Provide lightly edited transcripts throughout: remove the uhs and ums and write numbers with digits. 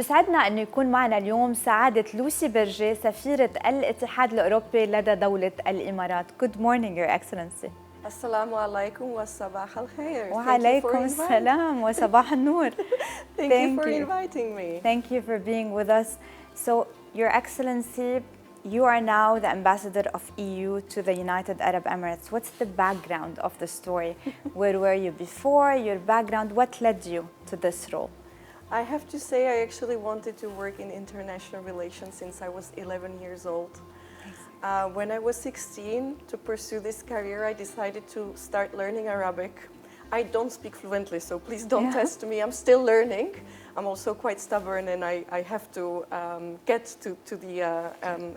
بيسعدنا أنه يكون معنا اليوم سعادة لوسي برجيه سفيرة الاتحاد الأوروبي لدى دولة الإمارات. Good morning, Your Excellency. السلام عليكم والصباح الخير. وعليكم السلام وصباح النور. Thank you for inviting me. Thank you for being with us. So, Your Excellency, you are now the ambassador of EU to the United Arab Emirates. What's the background of the story? Where were you before? Your background, what led you to this role? I have to say I actually wanted to work in international relations since I was 11 years old. When I was 16, to pursue this career, I decided to start learning Arabic. I don't speak fluently, so please don't test me. I'm still learning. I'm also quite stubborn, and I have to get to the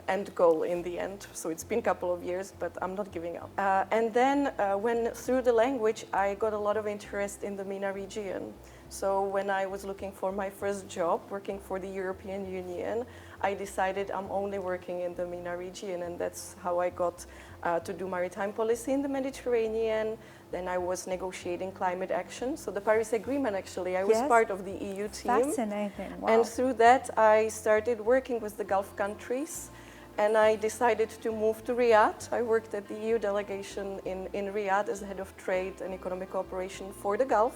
end goal in the end. So it's been a couple of years, but I'm not giving up. And then when through the language, I got a lot of interest in the MENA region. So when I was looking for my first job, working for the European Union, I decided I'm only working in the MENA region, and that's how I got to do maritime policy in the Mediterranean. Then I was negotiating climate action. So the Paris Agreement, actually, I was part of the EU team. Fascinating. Wow. And through that, I started working with the Gulf countries. And I decided to move to Riyadh. I worked at the EU delegation in Riyadh as head of trade and economic cooperation for the Gulf.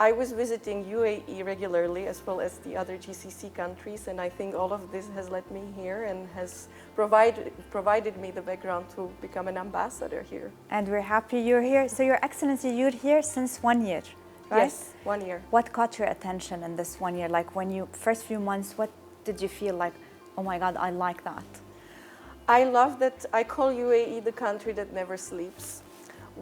I was visiting UAE regularly, as well as the other GCC countries, and I think all of this has led me here and has provided me the background to become an ambassador here. And we're happy you're here. So, Your Excellency, you're here since 1 year, right? Yes, 1 year. What caught your attention in this 1 year? Like when you, first few months, what did you feel like, oh my God, I like that? I love that I call UAE the country that never sleeps.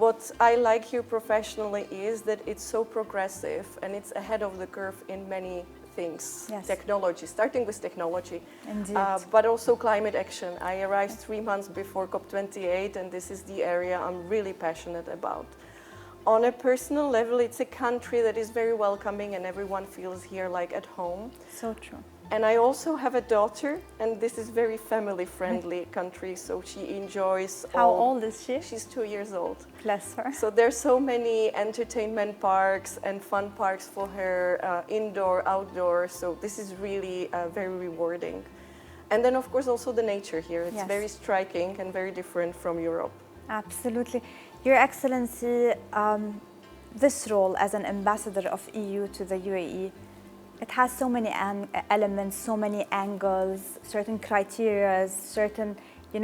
What I like here professionally is that it's so progressive and it's ahead of the curve in many things. Yes. Technology, starting with technology, Indeed. But also climate action. I arrived 3 months before COP28, and this is the area I'm really passionate about. On a personal level, it's a country that is very welcoming and everyone feels here like at home. So true. And I also have a daughter, and this is very family-friendly country, so she enjoys. How old is she? She's 2 years old. Bless her. So there's so many entertainment parks and fun parks for her, indoor, outdoor. So this is really very rewarding. And then, of course, also the nature here. It's very striking and very different from Europe. Absolutely. Your Excellency, this role as an ambassador of EU to the UAE, it has so many elements, so many angles, certain criteria, certain,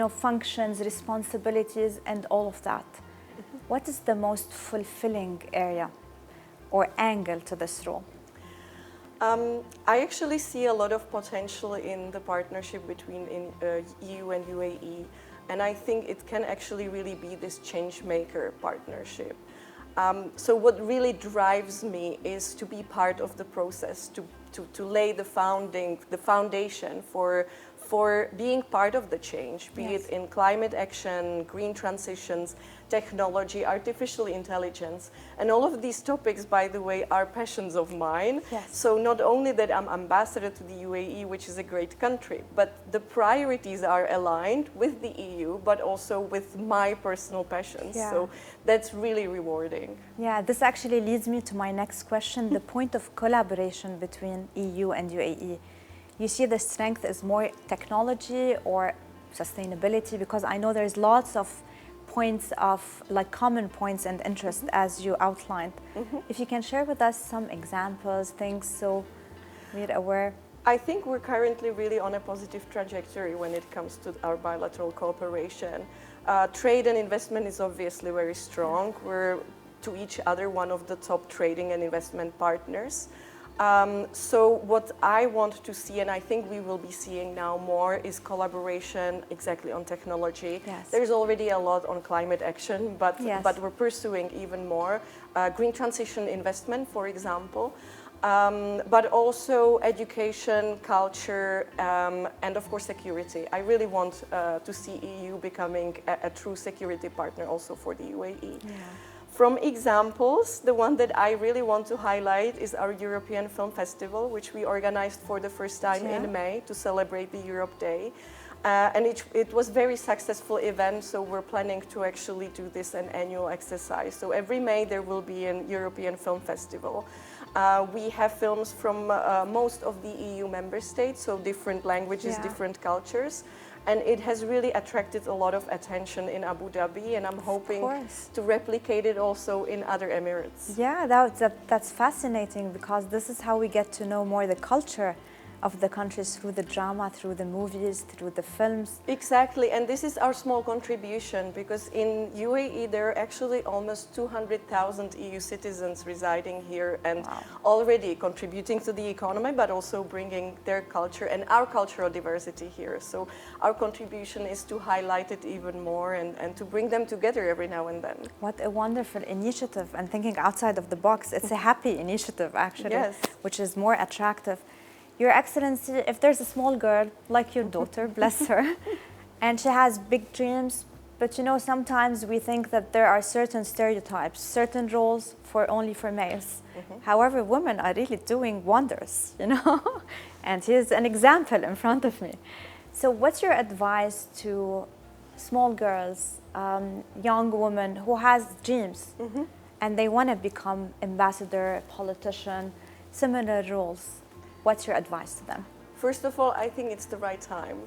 functions, responsibilities, and all of that. What is the most fulfilling area or angle to this role? I actually see a lot of potential in the partnership between EU and UAE, and I think it can actually really be this change maker partnership. So what really drives me is to be part of the process, to lay the foundation for being part of the change, be it in climate action, green transitions, technology, artificial intelligence. And all of these topics, by the way, are passions of mine. Yes. So not only that I'm ambassador to the UAE, which is a great country, but the priorities are aligned with the EU, but also with my personal passions. Yeah. So that's really rewarding. Yeah, this actually leads me to my next question, the point of collaboration between EU and UAE. You see the strength is more technology or sustainability? Because I know there's lots of points of common points and interest as you outlined. If you can share with us some examples, things so we're aware. I think we're currently really on a positive trajectory when it comes to our bilateral cooperation. Trade and investment is obviously very strong. We're to each other one of the top trading and investment partners. So what I want to see, and I think we will be seeing now more, is collaboration exactly on technology. Yes. There's already a lot on climate action, but we're pursuing even more. Green transition investment, for example, but also education, culture, and of course security. I really want to see EU becoming a true security partner also for the UAE. Yeah. From examples, the one that I really want to highlight is our European Film Festival, which we organized for the first time in May to celebrate the Europe Day. And it was very successful event, so we're planning to actually do this an annual exercise. So every May there will be an European Film Festival. We have films from most of the EU member states, so different languages, different cultures. And it has really attracted a lot of attention in Abu Dhabi, and I'm hoping to replicate it also in other Emirates. Yeah, that's fascinating, because this is how we get to know more the culture of the countries, through the drama, through the movies, through the films. Exactly, and this is our small contribution, because in UAE there are actually almost 200,000 EU citizens residing here and already contributing to the economy, but also bringing their culture and our cultural diversity here. So our contribution is to highlight it even more and to bring them together every now and then. What a wonderful initiative, and thinking outside of the box. It's a happy initiative, actually, which is more attractive. Your Excellency, if there's a small girl like your daughter, bless her, and she has big dreams, but you know, sometimes we think that there are certain stereotypes, certain roles only for males. However, women are really doing wonders, you know, and here's an example in front of me. So what's your advice to small girls, young women who has dreams, and they want to become ambassador, politician, similar roles? What's your advice to them? First of all, I think it's the right time.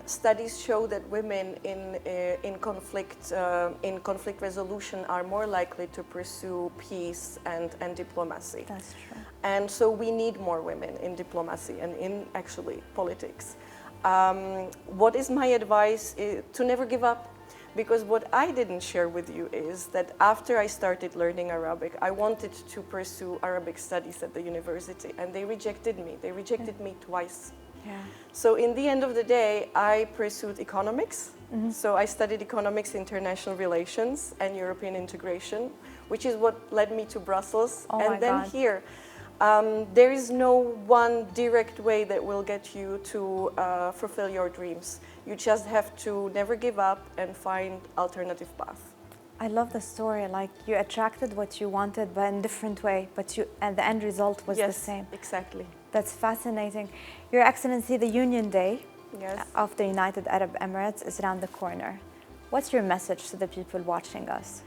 Studies show that women in conflict resolution are more likely to pursue peace and diplomacy. That's true. And so we need more women in diplomacy and in actually politics. What is my advice? To never give up. Because what I didn't share with you is that after I started learning Arabic, I wanted to pursue Arabic studies at the university, and they rejected me. They rejected me twice. Yeah. So in the end of the day, I pursued economics. So I studied economics, international relations, and European integration, which is what led me to Brussels. And then here. There is no one direct way that will get you to fulfill your dreams. You just have to never give up and find alternative path. I love the story. Like, you attracted what you wanted, but in a different way. And the end result was the same. Exactly. That's fascinating. Your Excellency, the Union Day of the United Arab Emirates is around the corner. What's your message to the people watching us?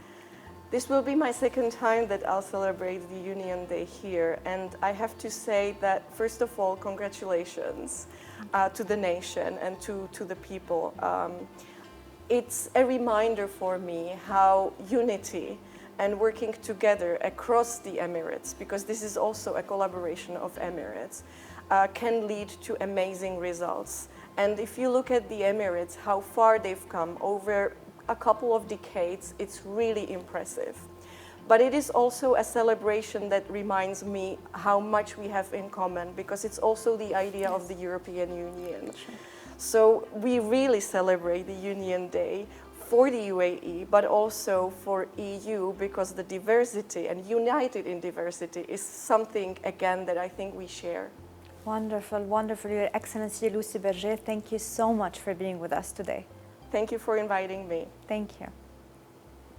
This will be my second time that I'll celebrate the Union Day here, and I have to say that, first of all, congratulations to the nation and to the people. It's a reminder for me how unity and working together across the Emirates, because this is also a collaboration of Emirates, can lead to amazing results. And if you look at the Emirates, how far they've come over a couple of decades, it's really impressive. But it is also a celebration that reminds me how much we have in common, because it's also the idea of the European Union. So we really celebrate the Union Day for the UAE, but also for EU, because the diversity and united in diversity is something, again, that I think we share. Wonderful, wonderful. Your Excellency Lucy Berger, thank you so much for being with us today. Thank you for inviting me. Thank you.